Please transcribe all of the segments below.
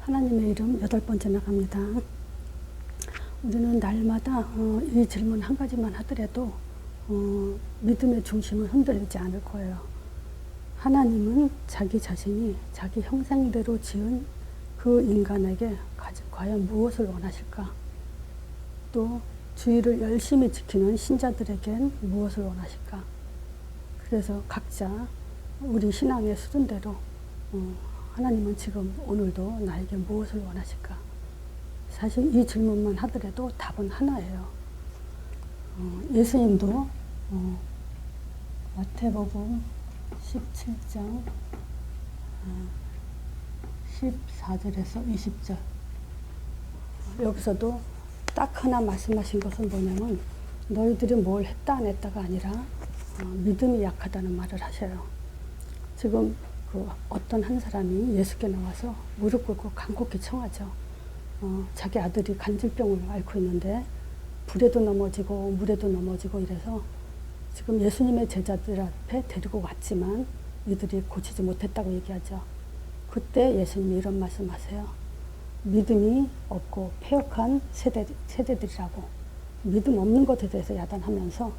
하나님의 이름 8번째 나갑니다. 우리는 날마다 이 질문 한 가지만 하더라도 믿음의 중심을 흔들리지 않을 거예요. 하나님은 자기 자신이 자기 형상대로 지은 그 인간에게 과연 무엇을 원하실까? 또 주의를 열심히 지키는 신자들에겐 무엇을 원하실까? 그래서 각자 우리 신앙의 수준대로 하나님은 지금 오늘도 나에게 무엇을 원하실까? 사실 이 질문만 하더라도 답은 하나예요. 예수님도 마태복음 17장 14절에서 20절 여기서도 딱 하나 말씀하신 것은 뭐냐면 너희들이 뭘 했다 안 했다가 아니라 믿음이 약하다는 말을 하셔요. 지금 어떤 한 사람이 예수께 나와서 무릎 꿇고 간곡히 청하죠. 자기 아들이 간질병을 앓고 있는데 불에도 넘어지고 물에도 넘어지고 이래서 지금 예수님의 제자들 앞에 데리고 왔지만 이들이 고치지 못했다고 얘기하죠. 그때 예수님이 이런 말씀하세요. 믿음이 없고 패역한 세대들이라고 믿음 없는 것에 대해서 야단하면서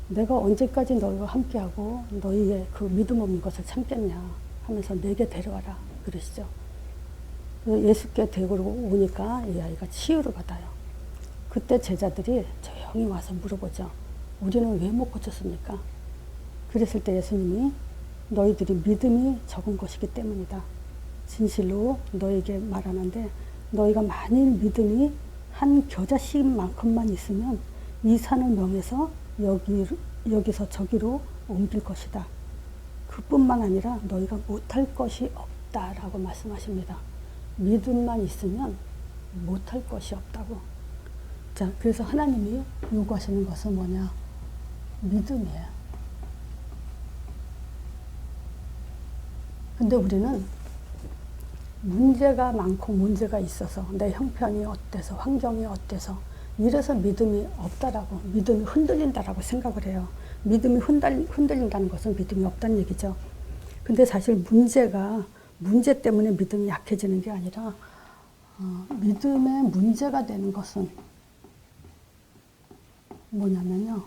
내가 언제까지 너희와 함께하고 너희의 그 믿음 없는 것을 참겠냐 하면서 내게 데려와라 그러시죠. 예수께 데리고 오니까 이 아이가 치유를 받아요. 그때 제자들이 조용히 와서 물어보죠. 우리는 왜 못 고쳤습니까? 그랬을 때 예수님이 너희들이 믿음이 적은 것이기 때문이다. 진실로 너에게 말하는데 너희가 만일 믿음이 한 겨자씨만큼만 있으면 이 산을 명해서 여기서 저기로 옮길 것이다. 그뿐만 아니라 너희가 못할 것이 없다라고 말씀하십니다. 믿음만 있으면 못할 것이 없다고. 자, 그래서 하나님이 요구하시는 것은 뭐냐? 믿음이에요. 근데 우리는 문제가 많고 문제가 있어서 내 형편이 어때서 환경이 어때서 이래서 믿음이 없다라고 믿음이 흔들린다라고 생각을 해요. 믿음이 흔들린다는 것은 믿음이 없다는 얘기죠. 근데 사실 문제 때문에 믿음이 약해지는 게 아니라 믿음의 문제가 되는 것은 뭐냐면요.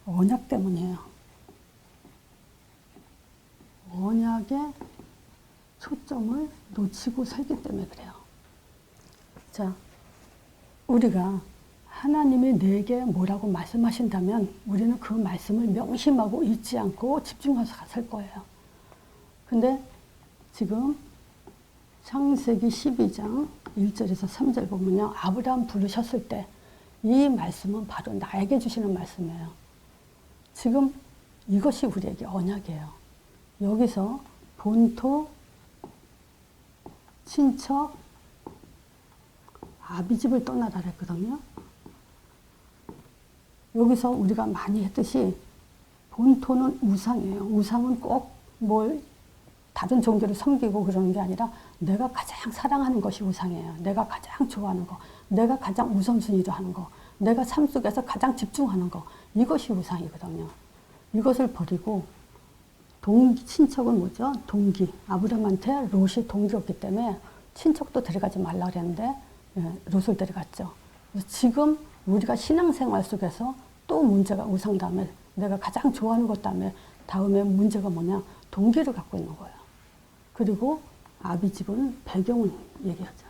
언약 때문이에요. 언약에 초점을 놓치고 살기 때문에 그래요. 자, 우리가 하나님이 내게 뭐라고 말씀하신다면 우리는 그 말씀을 명심하고 잊지 않고 집중해서 살 거예요. 근데 지금 창세기 12장 1절에서 3절 보면요. 아브라함 부르셨을 때 이 말씀은 바로 나에게 주시는 말씀이에요. 지금 이것이 우리에게 언약이에요. 여기서 본토, 친척, 아비집을 떠나라 그랬거든요. 여기서 우리가 많이 했듯이 본토는 우상이에요. 우상은 꼭 다른 종교를 섬기고 그러는 게 아니라 내가 가장 사랑하는 것이 우상이에요. 내가 가장 좋아하는 거, 내가 가장 우선순위로 하는 거, 내가 삶 속에서 가장 집중하는 거, 이것이 우상이거든요. 이것을 버리고 친척은 뭐죠? 동기. 아브라함한테 롯이 동기였기 때문에 친척도 데려가지 말라 그랬는데 롯을 데려갔죠. 그래서 지금 우리가 신앙생활 속에서 또 문제가 우상 다음에 내가 가장 좋아하는 것 다음에 문제가 뭐냐? 동기를 갖고 있는 거예요. 그리고 아비집은 배경을 얘기하죠.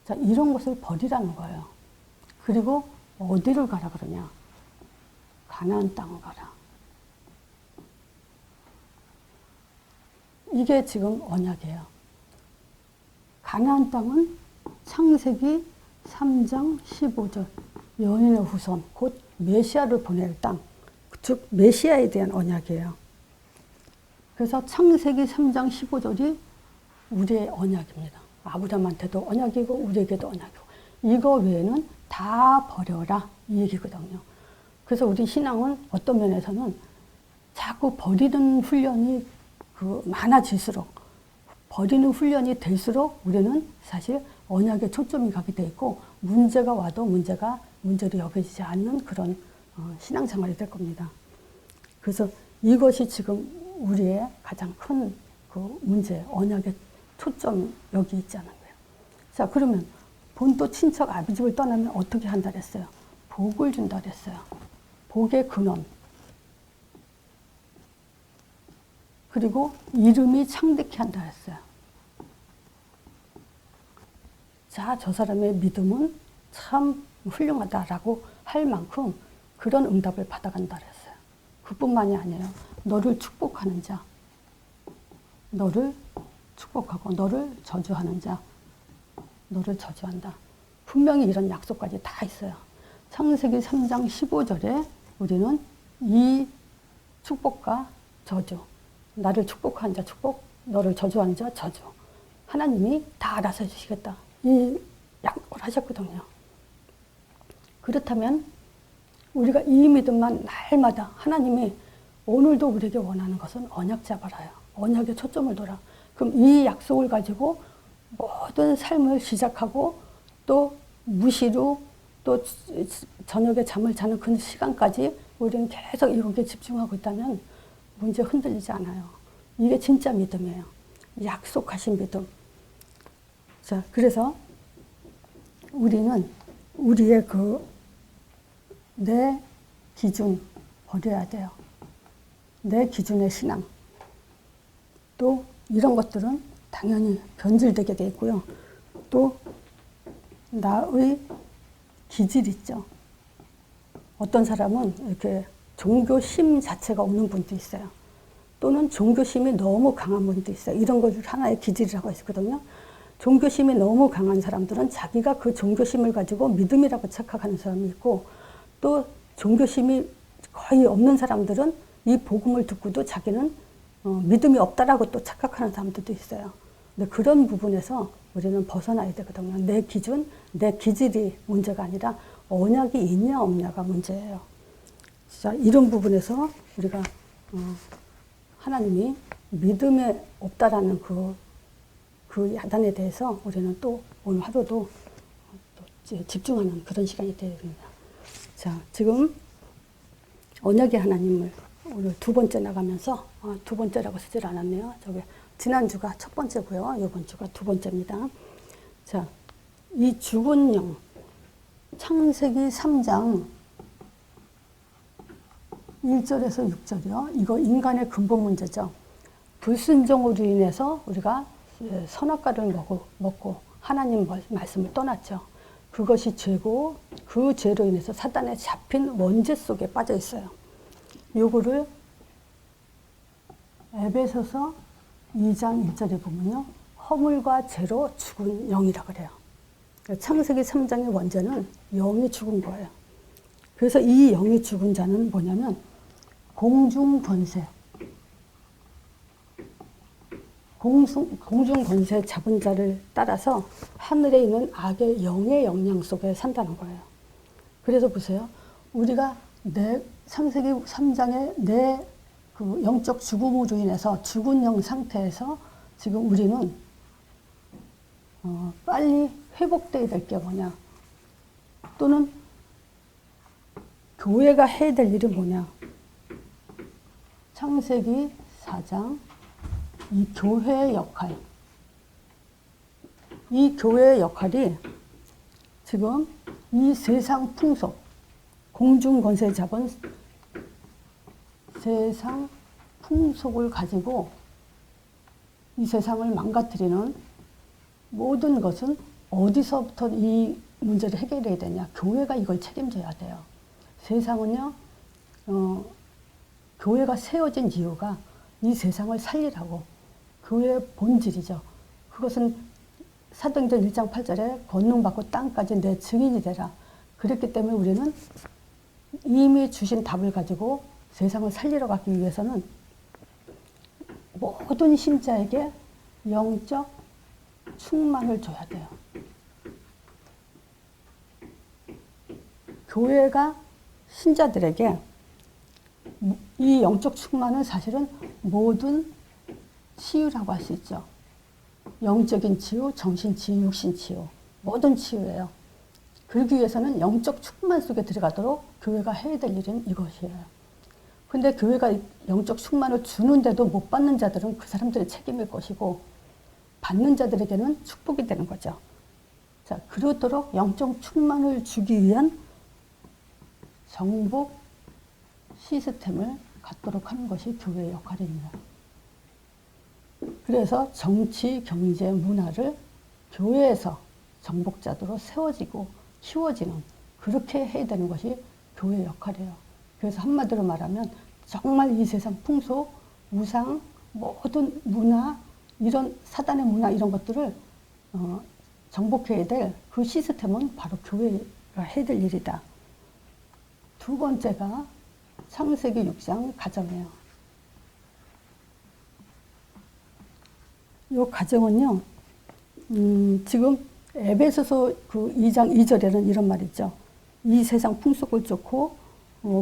자, 이런 것을 버리라는 거예요. 그리고 어디를 가라 그러냐? 가나안 땅을 가라. 이게 지금 언약이에요. 가나안 땅은 창세기 3장 15절 여인의 후손 곧 메시아를 보낼 땅, 즉 메시아에 대한 언약이에요. 그래서 창세기 3장 15절이 우리의 언약입니다. 아브라함한테도 언약이고 우리에게도 언약이고 이거 외에는 다 버려라 이 얘기거든요. 그래서 우리 신앙은 어떤 면에서는 자꾸 버리는 훈련이 많아질수록 버리는 훈련이 될수록 우리는 사실 언약에 초점이 가게 돼 있고 문제가 와도 문제로 여겨지지 않는 그런 신앙생활이 될 겁니다. 그래서 이것이 지금 우리의 가장 큰 그 문제, 언약에 초점이 여기 있자는 거예요. 자, 그러면 본토 친척 아비집을 떠나면 어떻게 한다 그랬어요? 복을 준다 그랬어요. 복의 근원. 그리고 이름이 창대케 한다 그랬어요. 자, 저 사람의 믿음은 참 훌륭하다라고 할 만큼 그런 응답을 받아간다 그랬어요. 그뿐만이 아니에요. 너를 축복하는 자, 너를 축복하고 너를 저주하는 자, 너를 저주한다. 분명히 이런 약속까지 다 있어요. 창세기 3장 15절에 우리는 이 축복과 저주, 나를 축복하는 자 축복, 너를 저주하는 자 저주, 하나님이 다 알아서 해주시겠다. 이 약속을 하셨거든요. 그렇다면 우리가 이 믿음만 날마다 하나님이 오늘도 우리에게 원하는 것은 언약 잡아라요. 언약에 초점을 둬라. 그럼 이 약속을 가지고 모든 삶을 시작하고 또 무시로 또 저녁에 잠을 자는 그 시간까지 우리는 계속 이거에 집중하고 있다면 문제 흔들리지 않아요. 이게 진짜 믿음이에요. 약속하신 믿음. 자, 그래서 우리는 우리의 내 기준 버려야 돼요. 내 기준의 신앙. 또 이런 것들은 당연히 변질되게 돼 있고요. 또 나의 기질 있죠. 어떤 사람은 이렇게 종교심 자체가 없는 분도 있어요. 또는 종교심이 너무 강한 분도 있어요. 이런 걸 하나의 기질이라고 있거든요. 종교심이 너무 강한 사람들은 자기가 그 종교심을 가지고 믿음이라고 착각하는 사람이 있고, 또 종교심이 거의 없는 사람들은 이 복음을 듣고도 자기는 믿음이 없다라고 또 착각하는 사람들도 있어요. 근데 그런 부분에서 우리는 벗어나야 되거든요. 내 기준, 내 기질이 문제가 아니라 언약이 있냐 없냐가 문제예요. 자, 이런 부분에서 우리가 하나님이 믿음에 없다라는 그 야단에 대해서 우리는 또 오늘 하루도 또 집중하는 그런 시간이 되야 됩니다. 자, 지금 언약의 하나님을 오늘 두 번째 나가면서 두 번째라고 쓰질 않았네요. 저기 지난주가 첫 번째고요. 이번 주가 두 번째입니다. 자, 이 죽은 영, 창세기 3장 1절에서 6절이요. 이거 인간의 근본 문제죠. 불순종으로 인해서 우리가 선악과를 먹고 하나님 말씀을 떠났죠. 그것이 죄고 그 죄로 인해서 사단에 잡힌 원죄 속에 빠져 있어요. 요거를 에베소서 2장 1절에 보면요. 허물과 죄로 죽은 영이라 그래요. 창세기 3장의 원죄는 영이 죽은 거예요. 그래서 이 영이 죽은 자는 뭐냐면 공중 권세. 공중 권세 잡은 자를 따라서 하늘에 있는 악의 영의 영향 속에 산다는 거예요. 그래서 보세요. 우리가 창세기 3장의 내 그 영적 죽음으로 인해서 죽은 영 상태에서 지금 우리는 빨리 회복돼야 될 게 뭐냐. 또는 교회가 해야 될 일은 뭐냐. 창세기 4장 이 교회의 역할. 이 교회의 역할이 지금 이 세상 풍속, 공중 권세 잡은 세상 풍속을 가지고 이 세상을 망가뜨리는 모든 것은 어디서부터 이 문제를 해결해야 되냐. 교회가 이걸 책임져야 돼요. 세상은요, 교회가 세워진 이유가 이 세상을 살리라고. 교회의 본질이죠. 그것은 사도행전 1장 8절에 권능받고 땅까지 내 증인이 되라. 그랬기 때문에 우리는 이미 주신 답을 가지고 세상을 살리러 가기 위해서는 모든 신자에게 영적 충만을 줘야 돼요. 교회가 신자들에게 이 영적 충만은 사실은 모든 치유라고 할 수 있죠. 영적인 치유, 정신 치유, 육신 치유, 모든 치유예요. 그러기 위해서는 영적 충만 속에 들어가도록 교회가 해야 될 일은 이것이에요. 근데 교회가 영적 충만을 주는데도 못 받는 자들은 그 사람들의 책임일 것이고, 받는 자들에게는 축복이 되는 거죠. 자, 그러도록 영적 충만을 주기 위한 정복 시스템을 갖도록 하는 것이 교회의 역할입니다. 그래서 정치, 경제, 문화를 교회에서 정복자도로 세워지고 키워지는, 그렇게 해야 되는 것이 교회의 역할이에요. 그래서 한마디로 말하면 정말 이 세상 풍속, 우상, 모든 문화, 이런 사단의 문화 이런 것들을 정복해야 될 그 시스템은 바로 교회가 해야 될 일이다. 두 번째가 창세기 6장 가정이에요. 이 가정은요, 지금 에베소서 그 2장 2절에는 이런 말이 있죠. 이 세상 풍속을 쫓고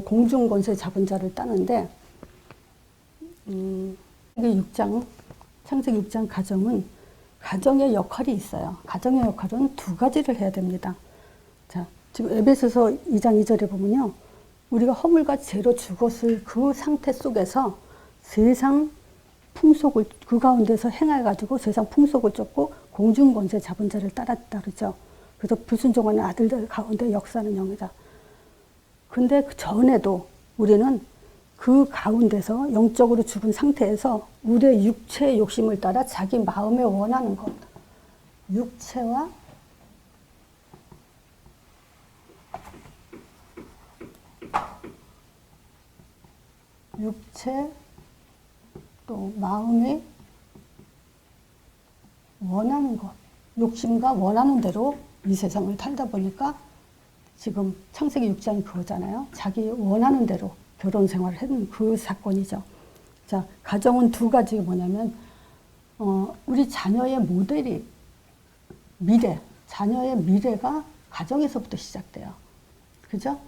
공중 권세 잡은 자를 따는데, 창세기 6장 가정은 가정의 역할이 있어요. 가정의 역할은 두 가지를 해야 됩니다. 자, 지금 에베소서 2장 2절에 보면요, 우리가 허물과 죄로 죽었을 그 상태 속에서 세상 풍속을 그 가운데서 행해가지고 세상 풍속을 쫓고 공중 권세 잡은 자를 따랐다 그러죠. 그래서 불순종하는 아들들 가운데 역사하는 영이다. 근데 그 전에도 우리는 그 가운데서 영적으로 죽은 상태에서 우리의 육체의 욕심을 따라 자기 마음에 원하는 것, 육체와 육체 또 마음이 원하는 것, 욕심과 원하는 대로 이 세상을 살다 보니까 지금 창세기 6장이 그거잖아요. 자기 원하는 대로 결혼 생활을 했는 그 사건이죠. 자, 가정은 두 가지가 뭐냐면, 우리 자녀의 모델이 자녀의 미래가 가정에서부터 시작돼요. 그죠?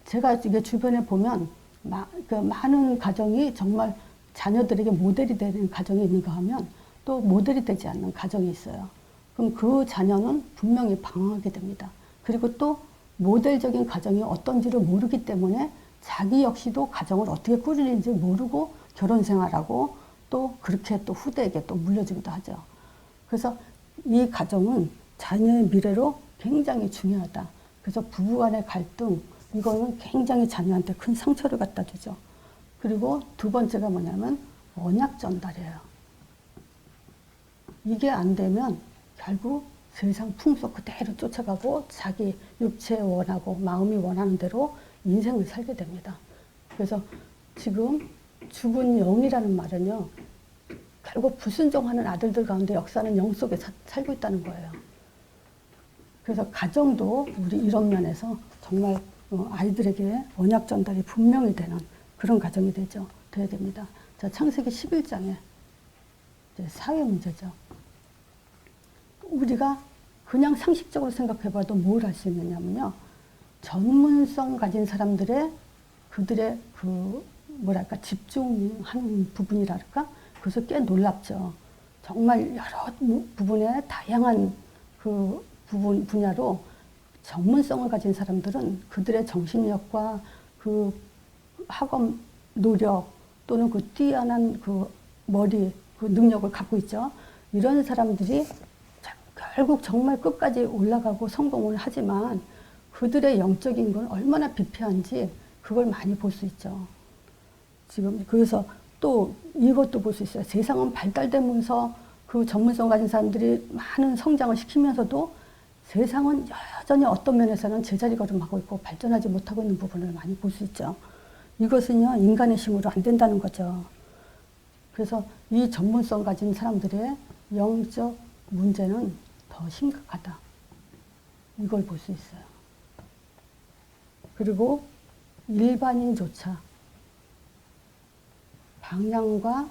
제가 이게 주변에 보면, 많은 가정이 정말 자녀들에게 모델이 되는 가정이 있는가 하면 또 모델이 되지 않는 가정이 있어요. 그럼 그 자녀는 분명히 방황하게 됩니다. 그리고 또 모델적인 가정이 어떤지를 모르기 때문에 자기 역시도 가정을 어떻게 꾸리는지 모르고 결혼 생활하고 또 그렇게 또 후대에게 또 물려주기도 하죠. 그래서 이 가정은 자녀의 미래로 굉장히 중요하다. 그래서 부부 간의 갈등, 이거는 굉장히 자녀한테 큰 상처를 갖다 주죠. 그리고 두 번째가 뭐냐면 언약 전달이에요. 이게 안 되면 결국 세상 풍속 그대로 쫓아가고 자기 육체에 원하고 마음이 원하는 대로 인생을 살게 됩니다. 그래서 지금 죽은 영이라는 말은요, 결국 불순종하는 아들들 가운데 역사는 영 속에 살고 있다는 거예요. 그래서 가정도 우리 이런 면에서 정말 아이들에게 언약 전달이 분명히 되는 그런 가정이 돼야 됩니다. 자, 창세기 11장에 사회 문제죠. 우리가 그냥 상식적으로 생각해봐도 뭘 할 수 있느냐면요, 전문성 가진 사람들의 그들의 집중하는 부분이랄까? 그래서 꽤 놀랍죠. 정말 여러 부분에 다양한 그 분야로 전문성을 가진 사람들은 그들의 정신력과 그 학업 노력 또는 그 뛰어난 그 머리, 그 능력을 갖고 있죠. 이런 사람들이 결국 정말 끝까지 올라가고 성공을 하지만 그들의 영적인 건 얼마나 비폐한지 그걸 많이 볼 수 있죠. 지금 그래서 또 이것도 볼 수 있어요. 세상은 발달되면서 그 전문성 가진 사람들이 많은 성장을 시키면서도 세상은 여전히 어떤 면에서는 제자리 걸음하고 있고 발전하지 못하고 있는 부분을 많이 볼 수 있죠. 이것은요, 인간의 힘으로 안 된다는 거죠. 그래서 이 전문성 가진 사람들의 영적 문제는 더 심각하다. 이걸 볼 수 있어요. 그리고 일반인조차 방향과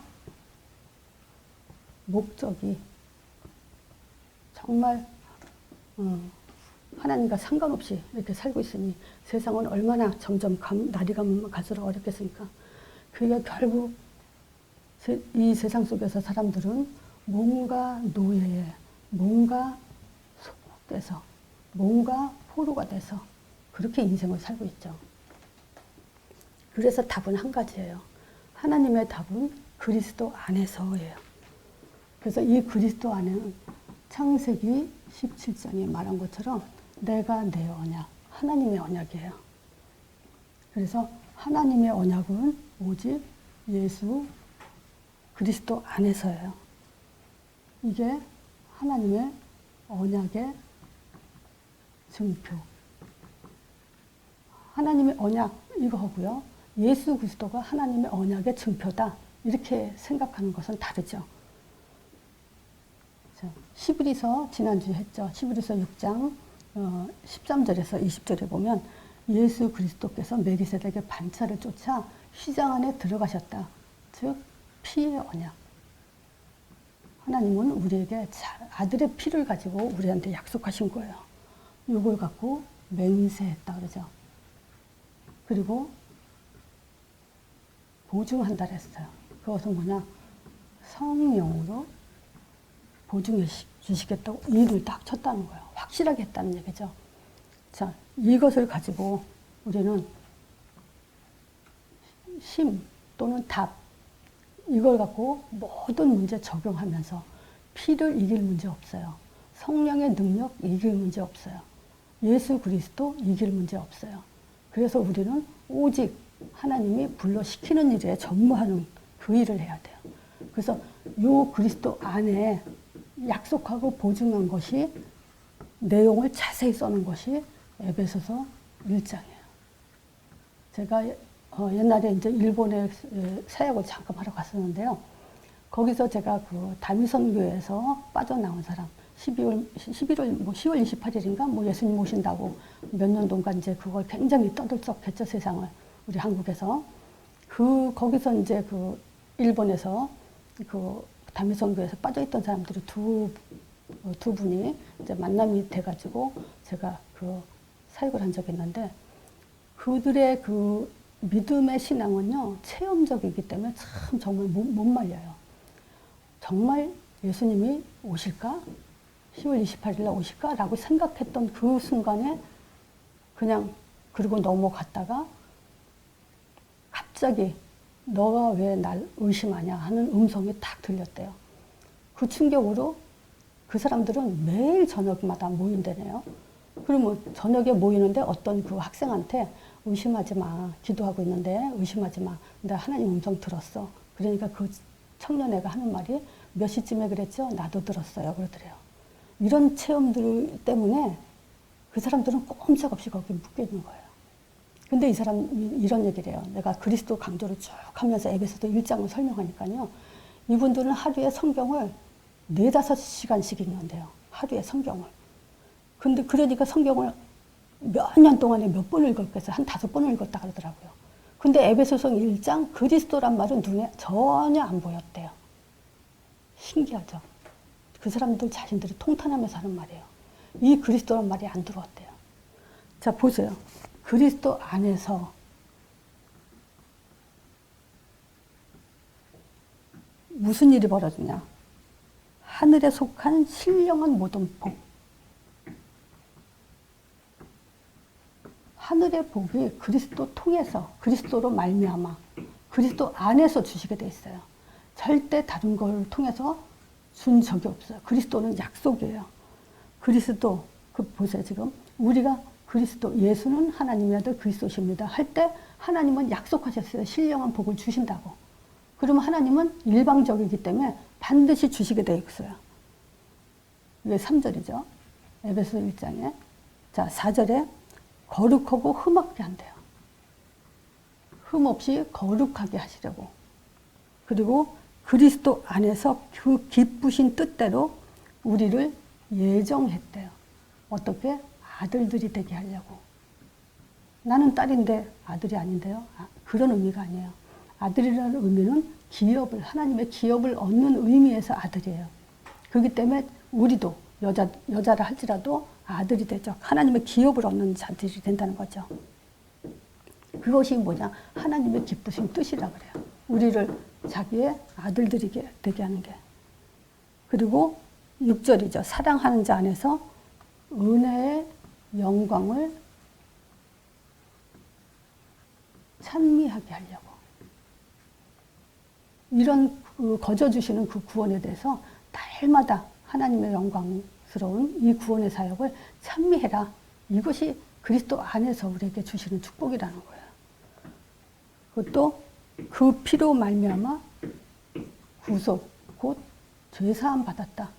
목적이 정말 하나님과 상관없이 이렇게 살고 있으니 세상은 얼마나 점점 날이 가면 갈수록 어렵겠습니까? 그게 결국 이 세상 속에서 사람들은 뭔가 노예에, 뭔가 소속돼서, 뭔가 포로가 돼서 그렇게 인생을 살고 있죠. 그래서 답은 한 가지예요. 하나님의 답은 그리스도 안에서예요. 그래서 이 그리스도 안에는 창세기 17장에 말한 것처럼 내가 내 언약, 하나님의 언약이에요. 그래서 하나님의 언약은 오직 예수 그리스도 안에서예요. 이게 하나님의 언약의 증표. 하나님의 언약 이거 하고요. 예수 그리스도가 하나님의 언약의 증표다. 이렇게 생각하는 것은 다르죠. 히브리서 지난주에 했죠. 히브리서 6장 13절에서 20절에 보면 예수 그리스도께서 멜기세덱의 반차를 쫓아 휘장 안에 들어가셨다. 즉 피의 언약. 하나님은 우리에게 아들의 피를 가지고 우리한테 약속하신 거예요. 이걸 갖고 맹세했다 그러죠. 그리고 보증한다 그랬어요. 그것은 뭐냐? 성령으로 보증해 주시겠다고 일을 딱 쳤다는 거예요. 확실하게 했다는 얘기죠. 자, 이것을 가지고 우리는 힘 또는 답, 이걸 갖고 모든 문제 적용하면서 피를 이길 문제 없어요. 성령의 능력 이길 문제 없어요. 예수 그리스도 이길 문제 없어요. 그래서 우리는 오직 하나님이 불러시키는 일에 전무하는 그 일을 해야 돼요. 그래서 요 그리스도 안에 약속하고 보증한 것이 내용을 자세히 써놓은 것이 에베소서 1장이에요. 제가 옛날에 이제 일본에 사역을 잠깐 하러 갔었는데요. 거기서 제가 그 다미선교에서 빠져나온 사람, 10월 10월 28일인가 뭐 예수님 오신다고 몇 년 동안 이제 그걸 굉장히 떠들썩했죠, 세상을. 우리 한국에서. 거기서 이제 그 일본에서 그 다미선교에서 빠져있던 사람들이 두 분이 이제 만남이 돼가지고 제가 그 사역을 한 적이 있는데 그들의 그 믿음의 신앙은요, 체험적이기 때문에 참 정말 못 말려요. 정말 예수님이 오실까? 10월 28일 날 오실까? 라고 생각했던 그 순간에 그냥 그리고 넘어갔다가 갑자기 너가 왜 날 의심하냐 하는 음성이 딱 들렸대요. 그 충격으로 그 사람들은 매일 저녁마다 모인대네요. 그러면 저녁에 모이는데 어떤 그 학생한테 의심하지 마. 기도하고 있는데 의심하지 마. 내가 하나님 음성 들었어. 그러니까 그 청년애가 하는 말이 몇 시쯤에 그랬죠? 나도 들었어요. 그러더래요. 이런 체험들 때문에 그 사람들은 꼼짝없이 거기 묶여 있는 거예요. 근데 이 사람이 이런 얘기를 해요. 내가 그리스도 강조를 쭉 하면서 에베소서 1장을 설명하니까요. 이분들은 하루에 성경을 4-5시간씩 읽는데요. 하루에 성경을. 근데 그러니까 성경을 몇 년 동안에 몇 번을 읽었겠어요? 한 5번을 읽었다 그러더라고요. 근데 에베소서 1장 그리스도란 말은 눈에 전혀 안 보였대요. 신기하죠? 그 사람들 자신들이 통탄하면서 하는 말이에요. 이 그리스도란 말이 안 들어왔대요. 자, 보세요. 그리스도 안에서 무슨 일이 벌어지냐? 하늘에 속한 신령한 모든 복. 하늘의 복이 그리스도 통해서, 그리스도로 말미암아, 그리스도 안에서 주시게 돼 있어요. 절대 다른 걸 통해서 준 적이 없어요. 그리스도는 약속이에요. 그리스도, 보세요, 지금. 우리가 그리스도, 예수는 하나님의 아들 그리스도십니다. 할 때 하나님은 약속하셨어요. 신령한 복을 주신다고. 그러면 하나님은 일방적이기 때문에 반드시 주시게 돼 있어요. 이게 3절이죠. 에베소 1장에. 자, 4절에 거룩하고 흠없게 한대요. 흠 없이 거룩하게 하시려고. 그리고 그리스도 안에서 그 기쁘신 뜻대로 우리를 예정했대요. 어떻게? 아들들이 되게 하려고. 나는 딸인데 아들이 아닌데요. 그런 의미가 아니에요. 아들이라는 의미는 기업을, 하나님의 기업을 얻는 의미에서 아들이에요. 그렇기 때문에 우리도 여자라 할지라도 아들이 되죠. 하나님의 기업을 얻는 자들이 된다는 거죠. 그것이 뭐냐? 하나님의 기쁘신 뜻이라 그래요. 우리를 자기의 아들들이 되게 하는 게. 그리고 6절이죠. 사랑하는 자 안에서 은혜의 영광을 찬미하게 하려고. 이런 거저 주시는 그 구원에 대해서 날마다 하나님의 영광스러운 이 구원의 사역을 찬미해라. 이것이 그리스도 안에서 우리에게 주시는 축복이라는 거예요. 그것도 그 피로 말미암아 구속, 곧 죄사함 받았다.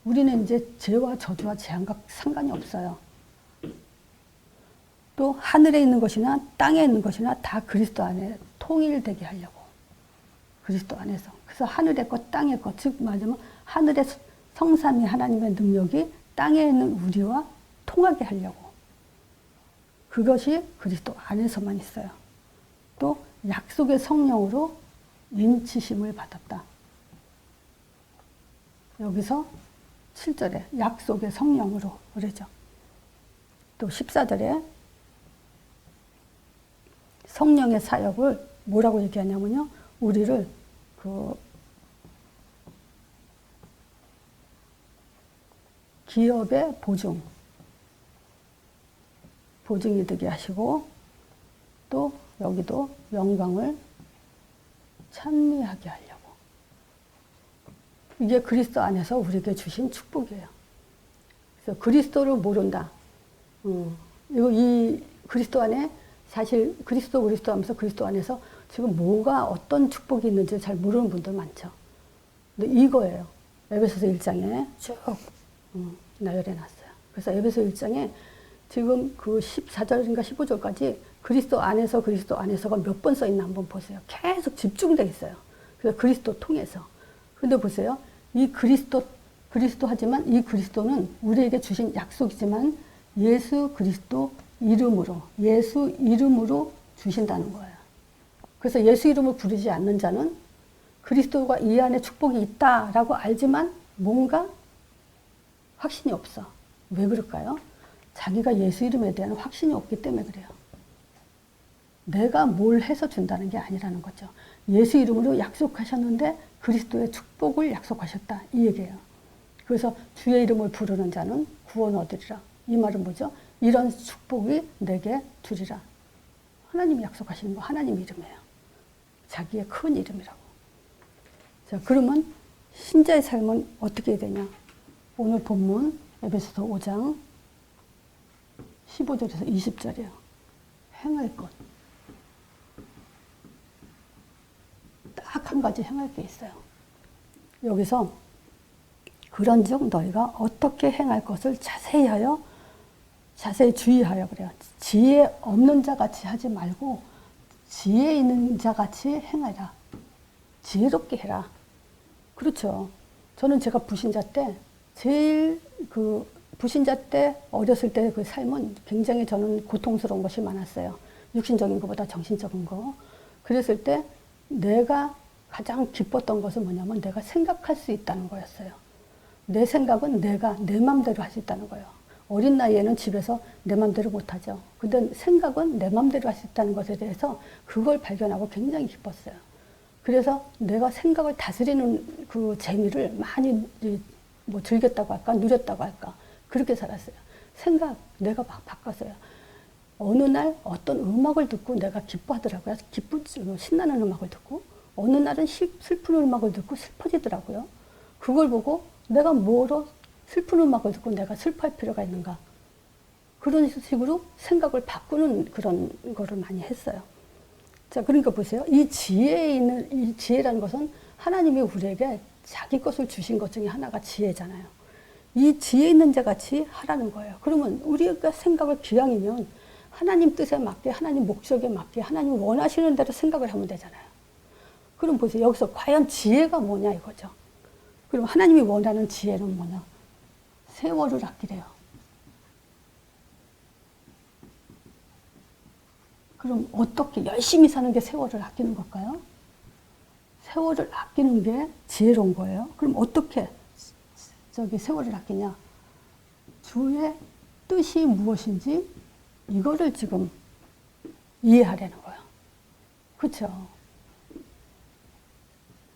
우리는 이제 죄와 저주와 재앙과 상관이 없어요. 또 하늘에 있는 것이나 땅에 있는 것이나 다 그리스도 안에 통일되게 하려고. 그리스도 안에서. 그래서 하늘의 것, 땅의 것, 즉 말하자면 하늘의 성삼위 하나님의 능력이 땅에 있는 우리와 통하게 하려고. 그것이 그리스도 안에서만 있어요. 또 약속의 성령으로 인치심을 받았다. 여기서 7절에 약속의 성령으로 그러죠. 또 14절에 성령의 사역을 뭐라고 얘기하냐면요. 우리를 기업의 보증이 되게 하시고, 또 여기도 영광을 찬미하게 하려고. 이게 그리스도 안에서 우리에게 주신 축복이에요. 그래서 그리스도를 모른다. 이 그리스도 안에 사실 그리스도 하면서 그리스도 안에서 지금 뭐가 어떤 축복이 있는지 잘 모르는 분들 많죠. 근데 이거예요. 에베소서 1장에 쭉 나열해 놨어요. 그래서 에베소 1장에 지금 그 14절인가 15절까지 그리스도 안에서가 몇 번 써 있나 한번 보세요. 계속 집중되어 있어요. 그래서 그리스도 통해서. 근데 보세요. 이 그리스도 하지만 이 그리스도는 우리에게 주신 약속이지만 예수 이름으로 주신다는 거예요. 그래서 예수 이름을 부르지 않는 자는 그리스도가 이 안에 축복이 있다라고 알지만 뭔가 확신이 없어. 왜 그럴까요? 자기가 예수 이름에 대한 확신이 없기 때문에 그래요. 내가 뭘 해서 준다는 게 아니라는 거죠. 예수 이름으로 약속하셨는데 그리스도의 축복을 약속하셨다. 이 얘기예요. 그래서 주의 이름을 부르는 자는 구원 얻으리라. 이 말은 뭐죠? 이런 축복이 내게 주리라. 하나님이 약속하시는 거 하나님 이름이에요. 자기의 큰 이름이라고. 자, 그러면 신자의 삶은 어떻게 해야 되냐? 오늘 본문 에베소서 5장 15절에서 20절이에요. 행할 것. 딱 한 가지 행할 게 있어요. 여기서 그런즉 너희가 어떻게 행할 것을 자세히 주의하여 그래요. 지혜 없는 자 같이 하지 말고 지혜 있는 자 같이 행하라. 지혜롭게 해라. 그렇죠. 저는 제가 불신자 때 제일 불신자 때 어렸을 때 그 삶은 굉장히 저는 고통스러운 것이 많았어요. 육신적인 것보다 정신적인 거. 그랬을 때 내가 가장 기뻤던 것은 뭐냐면 내가 생각할 수 있다는 거였어요. 내 생각은 내가 내 맘대로 할 수 있다는 거예요. 어린 나이에는 집에서 내 맘대로 못하죠. 근데 생각은 내 맘대로 할 수 있다는 것에 대해서 그걸 발견하고 굉장히 기뻤어요. 그래서 내가 생각을 다스리는 그 재미를 많이 뭐 즐겼다고 할까, 누렸다고 할까, 그렇게 살았어요. 생각, 내가 막 바꿨어요. 어느 날 어떤 음악을 듣고 내가 기뻐하더라고요. 신나는 음악을 듣고, 어느 날은 슬픈 음악을 듣고 슬퍼지더라고요. 그걸 보고 내가 뭐로 슬픈 음악을 듣고 내가 슬퍼할 필요가 있는가. 그런 식으로 생각을 바꾸는 그런 거를 많이 했어요. 자, 그러니까 보세요. 이 지혜라는 것은 하나님이 우리에게 자기 것을 주신 것 중에 하나가 지혜잖아요. 이 지혜 있는 자 같이 하라는 거예요. 그러면 우리가 생각을 기왕이면 하나님 뜻에 맞게, 하나님 목적에 맞게, 하나님 원하시는 대로 생각을 하면 되잖아요. 그럼 보세요. 여기서 과연 지혜가 뭐냐 이거죠. 그럼 하나님이 원하는 지혜는 뭐냐? 세월을 아끼래요. 그럼 어떻게 열심히 사는 게 세월을 아끼는 걸까요? 세월을 아끼는 게 지혜로운 거예요. 그럼 어떻게 세월을 아끼냐? 주의 뜻이 무엇인지 이거를 지금 이해하려는 거예요. 그렇죠?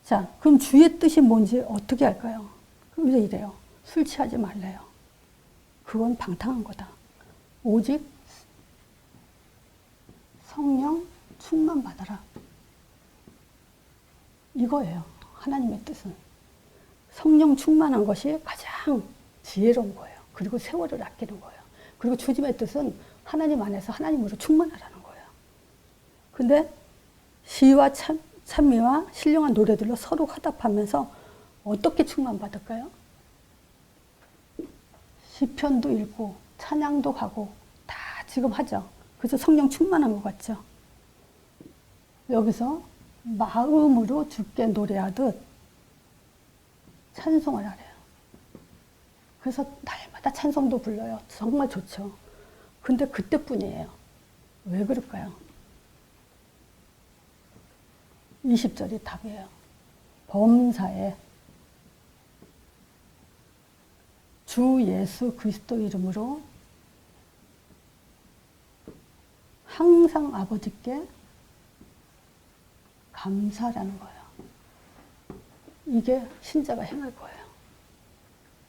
자, 그럼 주의 뜻이 뭔지 어떻게 할까요? 그럼 이래요. 술 취하지 말래요. 그건 방탕한 거다. 오직 성령 충만 받아라. 이거예요. 하나님의 뜻은. 성령 충만한 것이 가장 지혜로운 거예요. 그리고 세월을 아끼는 거예요. 그리고 주님의 뜻은 하나님 안에서 하나님으로 충만하라는 거예요. 근데 시와 찬미와 신령한 노래들로 서로 화답하면서 어떻게 충만받을까요? 시편도 읽고 찬양도 가고 다 지금 하죠. 그래서 성령 충만한 것 같죠. 여기서 마음으로 주께 노래하듯 찬송을 하래요. 그래서 날마다 찬송도 불러요. 정말 좋죠. 근데 그때뿐이에요. 왜 그럴까요? 20절이 답이에요. 범사에 주 예수 그리스도 이름으로 항상 아버지께 감사라는 거예요. 이게 신자가 행할 거예요.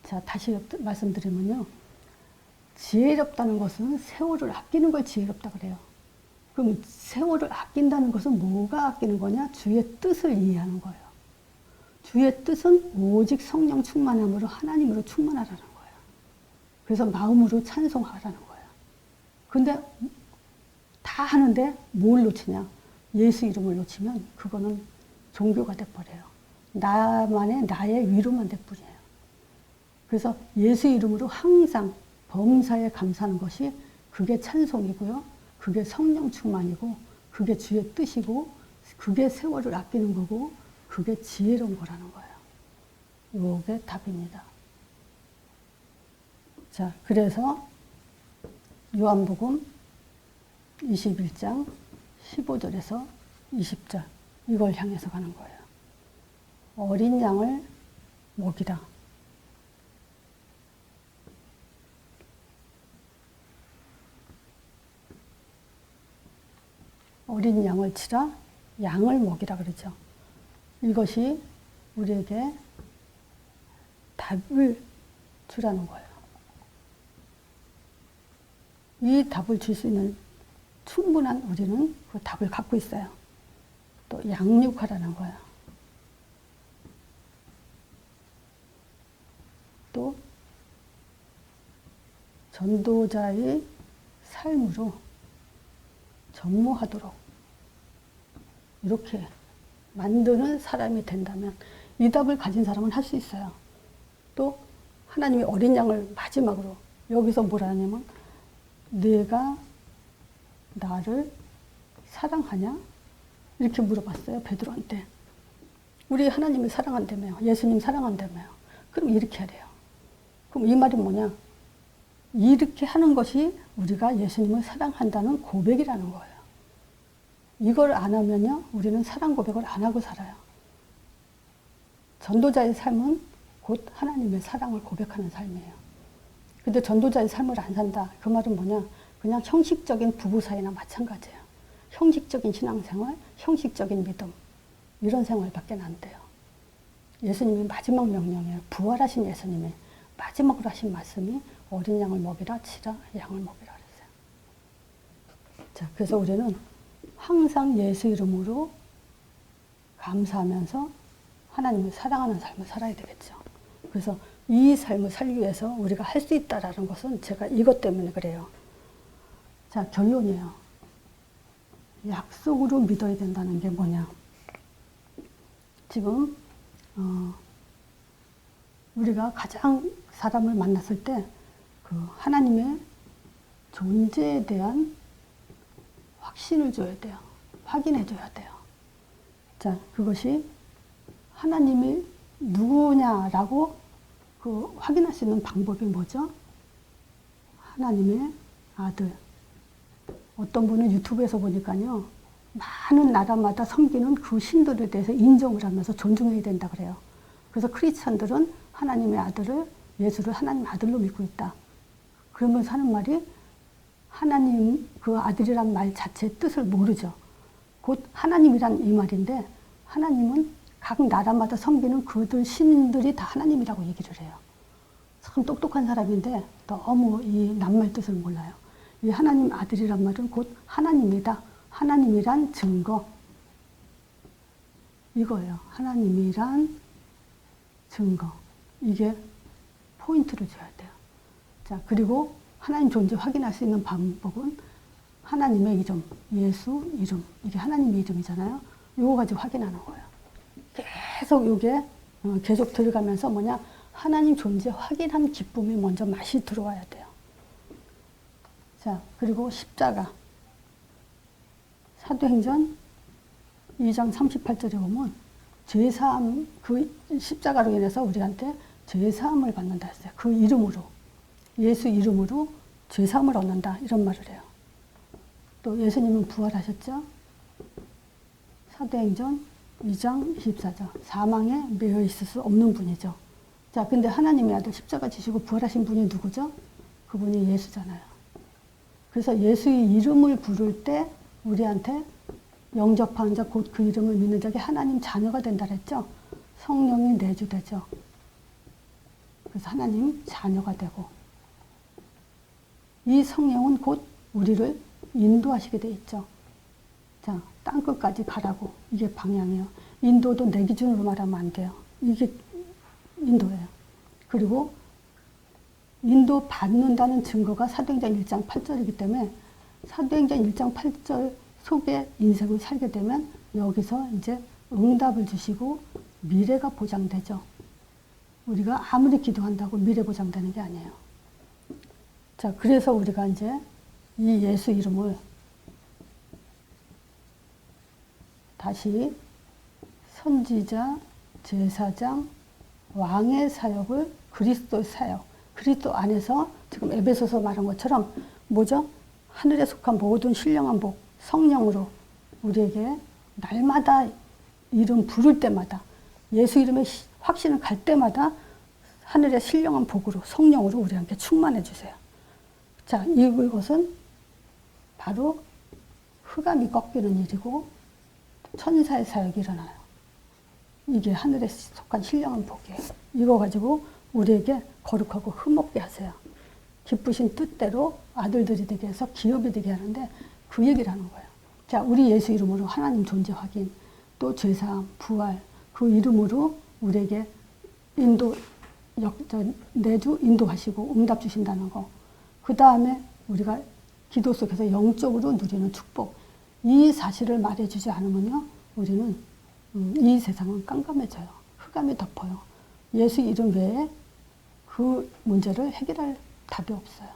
자, 다시 말씀드리면요. 지혜롭다는 것은 세월을 아끼는 걸 지혜롭다 그래요. 그럼 세월을 아낀다는 것은 뭐가 아끼는 거냐? 주의 뜻을 이해하는 거예요. 주의 뜻은 오직 성령 충만함으로 하나님으로 충만하라는 거예요. 그래서 마음으로 찬송하라는 거예요. 근데 다 하는데 뭘 놓치냐? 예수 이름을 놓치면 그거는 종교가 돼버려요. 나의 위로만 돼버려요. 그래서 예수 이름으로 항상 범사에 감사하는 것이 그게 찬송이고요. 그게 성령 충만이고 그게 주의 뜻이고 그게 세월을 아끼는 거고 그게 지혜로운 거라는 거예요. 이게 답입니다. 자, 그래서 요한복음 21장 15절에서 20절 이걸 향해서 가는 거예요. 어린 양을 먹이라. 어린 양을 치라, 양을 먹이라 그러죠. 이것이 우리에게 답을 주라는 거예요. 이 답을 줄 수 있는 충분한 우리는 그 답을 갖고 있어요. 또 양육하라는 거예요. 또 전도자의 삶으로 전무하도록 이렇게 만드는 사람이 된다면 이 답을 가진 사람은 할 수 있어요. 또 하나님이 어린 양을 마지막으로 여기서 뭐라 하냐면 네가 나를 사랑하냐? 이렇게 물어봤어요. 베드로한테. 우리 하나님을 사랑한다며요. 예수님 사랑한다며요. 그럼 이렇게 하래요. 그럼 이 말이 뭐냐? 이렇게 하는 것이 우리가 예수님을 사랑한다는 고백이라는 거예요. 이걸 안 하면요, 우리는 사랑 고백을 안 하고 살아요. 전도자의 삶은 곧 하나님의 사랑을 고백하는 삶이에요. 근데 전도자의 삶을 안 산다. 그 말은 뭐냐? 그냥 형식적인 부부 사이나 마찬가지예요. 형식적인 신앙생활, 형식적인 믿음 이런 생활밖에 안 돼요. 예수님이 마지막 명령이에요. 부활하신 예수님이 마지막으로 하신 말씀이 어린 양을 먹이라, 치라, 양을 먹이라 그랬어요. 자, 그래서 우리는 항상 예수 이름으로 감사하면서 하나님을 사랑하는 삶을 살아야 되겠죠. 그래서 이 삶을 살기 위해서 우리가 할 수 있다라는 것은 제가 이것 때문에 그래요. 자, 결론이에요. 약속으로 믿어야 된다는 게 뭐냐. 지금 우리가 가장 사람을 만났을 때 그 하나님의 존재에 대한 확신을 줘야 돼요. 확인해 줘야 돼요. 자, 그것이 하나님이 누구냐라고 그 확인할 수 있는 방법이 뭐죠? 하나님의 아들. 어떤 분은 유튜브에서 보니까요, 많은 나라마다 섬기는 그 신들에 대해서 인정을 하면서 존중해야 된다 그래요. 그래서 크리스찬들은 하나님의 아들을, 예수를 하나님 아들로 믿고 있다. 그러면서 하는 말이 하나님 그 아들이란 말 자체의 뜻을 모르죠. 곧 하나님이란 이 말인데 하나님은 각 나라마다 섬기는 그들 신들이 다 하나님이라고 얘기를 해요. 참 똑똑한 사람인데 너무 이 낱말 뜻을 몰라요. 이 하나님 아들이란 말은 곧 하나님이다. 하나님이란 증거. 이거예요. 하나님이란 증거. 이게 포인트를 줘야 돼요. 자, 그리고 하나님 존재 확인할 수 있는 방법은 하나님의 이름, 예수 이름. 이게 하나님의 이름이잖아요. 이거 가지고 확인하는 거예요. 계속 이게 계속 들어가면서 뭐냐, 하나님 존재 확인한 기쁨이 먼저 맛이 들어와야 돼요. 자, 그리고 십자가. 사도행전 2장 38절에 보면 죄사함, 그 십자가로 인해서 우리한테 죄사함을 받는다 했어요. 그 이름으로, 예수 이름으로 죄사함을 얻는다, 이런 말을 해요. 또 예수님은 부활하셨죠. 사도행전 2장 24절. 사망에 매여 있을 수 없는 분이죠. 자, 근데 하나님의 아들 십자가 지시고 부활하신 분이 누구죠? 그분이 예수잖아요. 그래서 예수의 이름을 부를 때 우리한테 영접하는 자, 곧 그 이름을 믿는 자에게 하나님 자녀가 된다 그랬죠. 성령이 내주되죠. 그래서 하나님 자녀가 되고, 이 성령은 곧 우리를 인도하시게 돼 있죠. 자, 땅끝까지 가라고. 이게 방향이에요. 인도도 내 기준으로 말하면 안 돼요. 이게 인도예요. 그리고 인도 받는다는 증거가 사도행전 1장 8절이기 때문에 사도행전 1장 8절 속에 인생을 살게 되면 여기서 이제 응답을 주시고 미래가 보장되죠. 우리가 아무리 기도한다고 미래 보장되는 게 아니에요. 자, 그래서 우리가 이제 이 예수 이름을 다시 선지자, 제사장, 왕의 사역을 그리스도의 사역, 그리스도 안에서 지금 에베소서 말한 것처럼 뭐죠? 하늘에 속한 모든 신령한 복, 성령으로 우리에게 날마다 이름 부를 때마다 예수 이름의 확신을 갈 때마다 하늘의 신령한 복으로 성령으로 우리한테 충만해 주세요. 자, 이것은 바로 흑암이 꺾이는 일이고 천사의 사역이 일어나요. 이게 하늘에 속한 신령한 복이에요. 이거 가지고 우리에게 거룩하고 흠없게 하세요. 기쁘신 뜻대로 아들들이 되게 해서 기업이 되게 하는데 그 얘기를 하는 거예요. 자, 우리 예수 이름으로 하나님 존재 확인, 또 죄사함, 부활, 그 이름으로 우리에게 내주 인도하시고 응답 주신다는 거. 그 다음에 우리가 기도 속에서 영적으로 누리는 축복. 이 사실을 말해주지 않으면요, 우리는 이 세상은 깜깜해져요. 흑암이 덮어요. 예수 이름 외에 그 문제를 해결할 답이 없어요.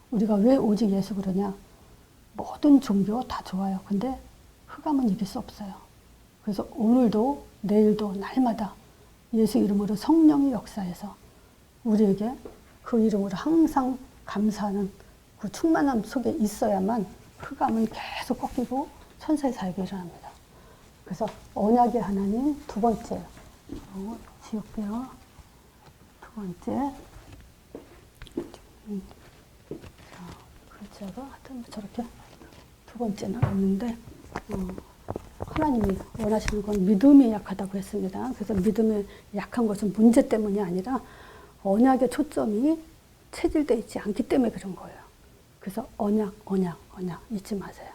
우리가 왜 오직 예수 그러냐? 모든 종교 다 좋아요. 근데 흑암은 이길 수 없어요. 그래서 오늘도 내일도 날마다 예수 이름으로 성령의 역사에서 우리에게 그 이름으로 항상 감사하는 그 충만함 속에 있어야만 흑암은 계속 꺾이고 천사의 사역이 일어납니다. 그래서 언약의 하나님 두 번째, 지울게요. 두 번째, 자, 글자가 하여튼 저렇게 두 번째는 없는데, 하나님이 원하시는 건 믿음이 약하다고 했습니다. 그래서 믿음이 약한 것은 문제 때문이 아니라 언약의 초점이 체질되어 있지 않기 때문에 그런 거예요. 그래서 언약 잊지 마세요.